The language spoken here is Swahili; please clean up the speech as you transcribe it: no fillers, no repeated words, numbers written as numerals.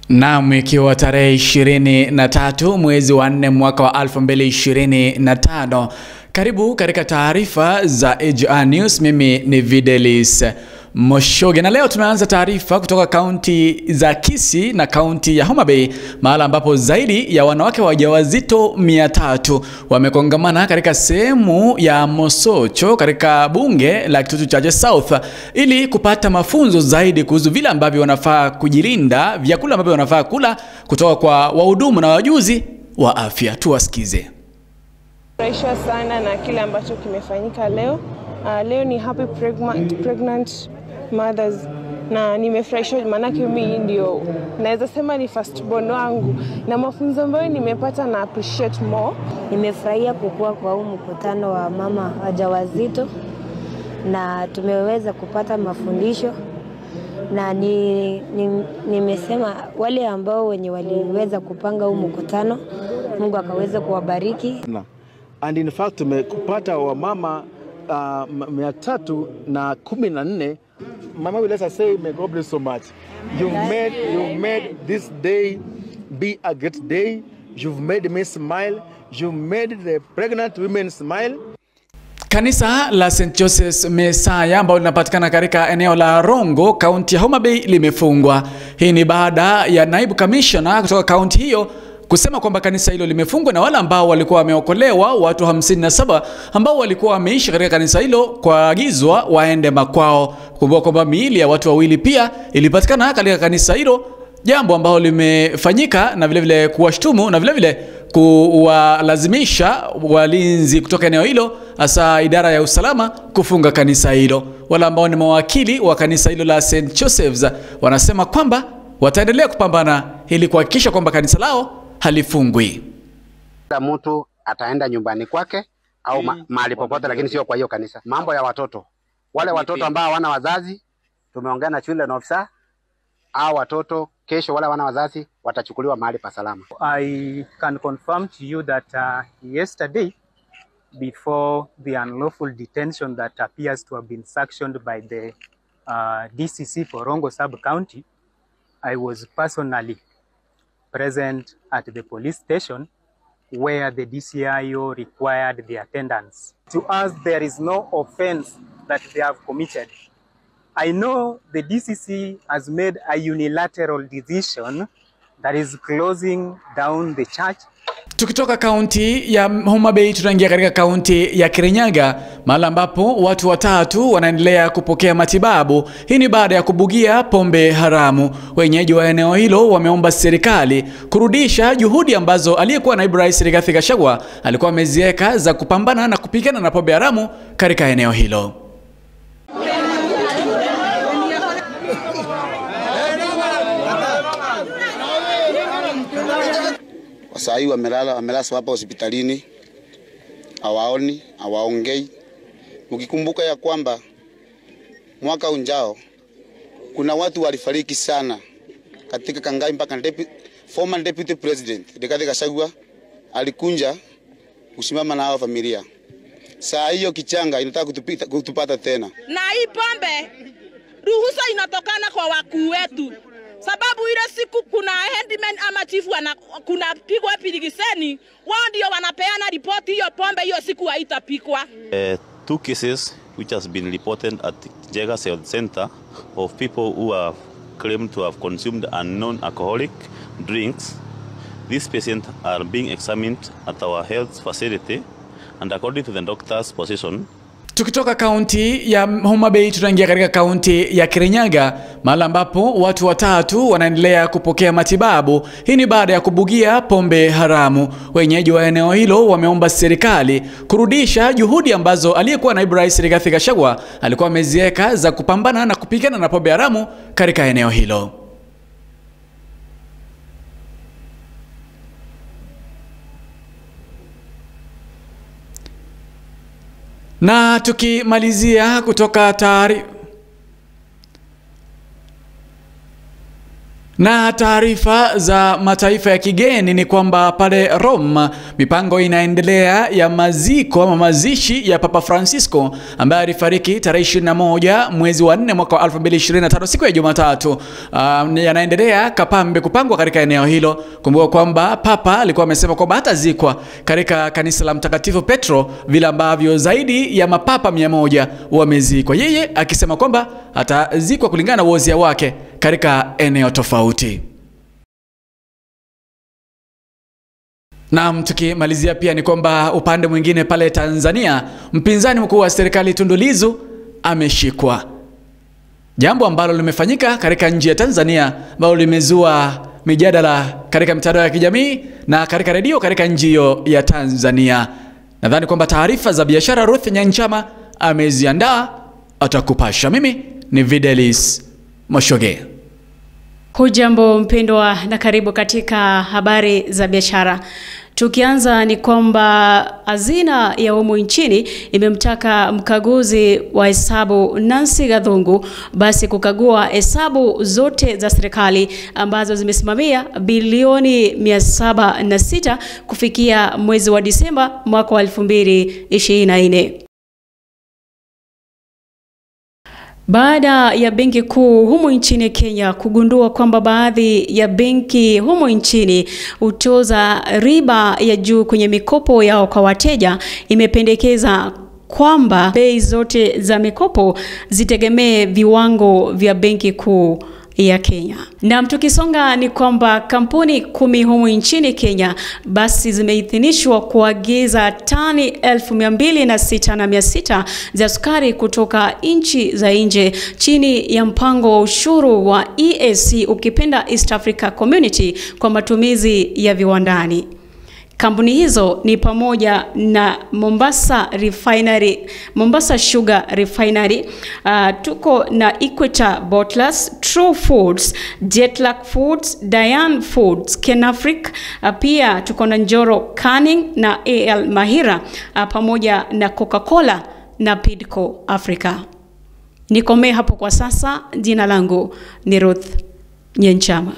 Naam, ikiwa tarehe 23 mwezi wa 4 mwaka wa 2025. Karibu katika taarifa za AGR News. Mimi ni Videlis Moshoge, na leo tunaanza taarifa kutoka kaunti za Kisii na kaunti ya Homa Bay, mahali ambapo zaidi ya wanawake wajawazito 300 wamekongamana katika sehemu ya Mosocho katika bunge la Kitutu Chache South ili kupata mafunzo zaidi kuhusu vile ambavyo wanafaa kujilinda, vyakula ambavyo wanafaa kula kutoka kwa wahudumu na wajuzi wa afya. Tuwasikize. Nimefurahishwa sana na kile ambacho kimefanyika leo. Leo ni Happy Pregnant Mothers, na nimefurahishwa maana mimi ndio naweza sema ni first born wangu, na mafunzo ambayo nimepata na appreciate more. Nimefurahia kukua kwa huu mkutano wa mama wajawazito, na tumeweza kupata mafundisho, na nimesema wale ambao wenye waliweza kupanga huu mkutano, Mungu akaweza kuwabariki. And in fact tumekupata wa mama 314. Mama, will let say may God bless so much. You've made this day be a great day. You've made me smile. You've made the pregnant women smile. Kanisa la St. Joseph's Messiah ambalo linapatikana katika eneo la Rongo, kaunti ya Homa Bay, limefungwa. Hii ni baada ya naibu commissioner kutoka kaunti hiyo kusema kwamba kanisa hilo limefungwa na wale ambao walikuwa wameokolewa, watu 57 ambao walikuwa wameishi katika kanisa hilo, kwa agizwa waende makwao. Kumbuka kwamba miili ya watu wawili pia ilipatikana katika kanisa hilo, jambo ambalo limefanyika na vile vile kuwashtumu na vile vile kuwalazimisha walinzi kutoka eneo hilo, hasa idara ya usalama, kufunga kanisa hilo. Wale ambao ni mawakili wa kanisa hilo la St. Joseph's wanasema kwamba wataendelea kupambana ili kuhakikisha kwamba kanisa lao halifungwi. Mtu ataenda nyumbani kwake au mahali popote, lakini sio kwa hiyo kanisa. Mambo ya watoto, wale watoto ambao hawana wazazi, tumeongea na children officer, au watoto kesho wale wana wazazi watachukuliwa mahali pa salama. I can confirm to you that yesterday, before the unlawful detention that appears to have been sanctioned by the DCC for Rongo Sub-County, I was personally present at the police station where the DCIO required the attendance. To us, there is no offense that they have committed. I know the DCC has made a unilateral decision that is closing down the church. Tukitoka kaunti ya Homa Bay tunaingia katika kaunti ya Kirinyaga, mahali ambapo watu 3 wanaendelea kupokea matibabu. Hii ni baada ya kubugia pombe haramu. Wenyeji wa eneo hilo wameomba serikali kurudisha juhudi ambazo aliyekuwa naibu rais Rigathi Gachagua alikuwa ameziweka za kupambana na kupigana na pombe haramu katika eneo hilo. Wasai wamelazwa hapa hospitalini, hawaoni, hawaongei. Ukikumbuka ya kwamba mwaka ujao kuna watu walifariki sana katika Kangai, mpaka former deputy president Rigathi Gachagua alikunja kusimama na hao familia. Saa hiyo kichanga inataka kutupata tena. Na hii pombe ruhusa inatokana kwa wakuu wetu, sababu ile siku kuna handyman ama chifu kuna pigwa piligiseni, wao ndio wanapeana ripoti hiyo pombe hiyo siku haitapikwa. 2 cases which has been reported at Jega Health Center of people who have claimed to have consumed unknown alcoholic drinks. These patients are being examined at our health facility, and according to the doctor's position. Tukitoka kaunti ya Homa Bay tunaingia katika kaunti ya Kirinyaga, mahali ambapo watu 3 wanaendelea kupokea matibabu. Hii ni baada ya kubugia pombe haramu. Wenyeji wa eneo hilo wameomba serikali kurudisha juhudi ambazo aliyekuwa naibu rais Rigathi Gachagua alikuwa ameziweka za kupambana na kupigana na pombe haramu katika eneo hilo. Na tukimalizia kutoka Na taarifa za mataifa ya kigeni ni kwamba pale Rome mipango inaendelea ya maziko ama mazishi ya Papa Francisco ambaye alifariki tarehe 21 mwezi wa 4 mwaka wa 2025 siku ya Jumatatu. Yanaendelea kapambe kupangwa katika eneo hilo. Kumbuka kwamba Papa alikuwa amesema kwamba hatazikwa katika kanisa la Mtakatifu Petro vile ambavyo zaidi ya mapapa 100 wamezikwa. Yeye akisema kwamba atazikwa kulingana na wosia wake katika eneo tofauti. Na tukimalizia pia ni kwamba upande mwingine pale Tanzania, mpinzani mkuu wa serikali Tundu Lissu ameshikwa. Jambo ambalo limefanyika katika nchi ya Tanzania ambalo limezua mijadala katika mitandao ya kijamii na katika redio katika nchi hiyo ya Tanzania. Nadhani kwamba taarifa za biashara Ruth Nyanchama ameziandaa, atakupasha. Mimi ni Videlis Moshoge. Hujambo mpendwa na karibu katika habari za biashara. Tukianza ni kwamba hazina ya humu nchini imemtaka mkaguzi wa hesabu Nancy Gathungu basi kukagua hesabu zote za serikali ambazo zimesimamia bilioni 706 kufikia mwezi wa Disemba mwaka wa 2024. Baada ya benki kuu humu nchini Kenya kugundua kwamba baadhi ya benki humu nchini hutoza riba ya juu kwenye mikopo yao kwa wateja, imependekeza kwamba bei zote za mikopo zitegemee viwango vya benki kuu ya Kenya. Na tukisonga ni kwamba kampuni 10 humu nchini Kenya basi zimeidhinishwa kuagiza tani 206,600 za sukari kutoka nchi za nje chini ya mpango wa ushuru wa EAC ukipenda East Africa Community kwa matumizi ya viwandani. Kampuni hizo ni pamoja na Mombasa Sugar Refinery, tuko na Equator Bottlers, True Foods, Jetlack Foods, Diane Foods, Kenafric, pia tuko na Njoro Canning na AL Mahira, pamoja na Coca-Cola na Pidco Africa. Nikome hapo kwa sasa. Jina langu ni Ruth Nyanchama.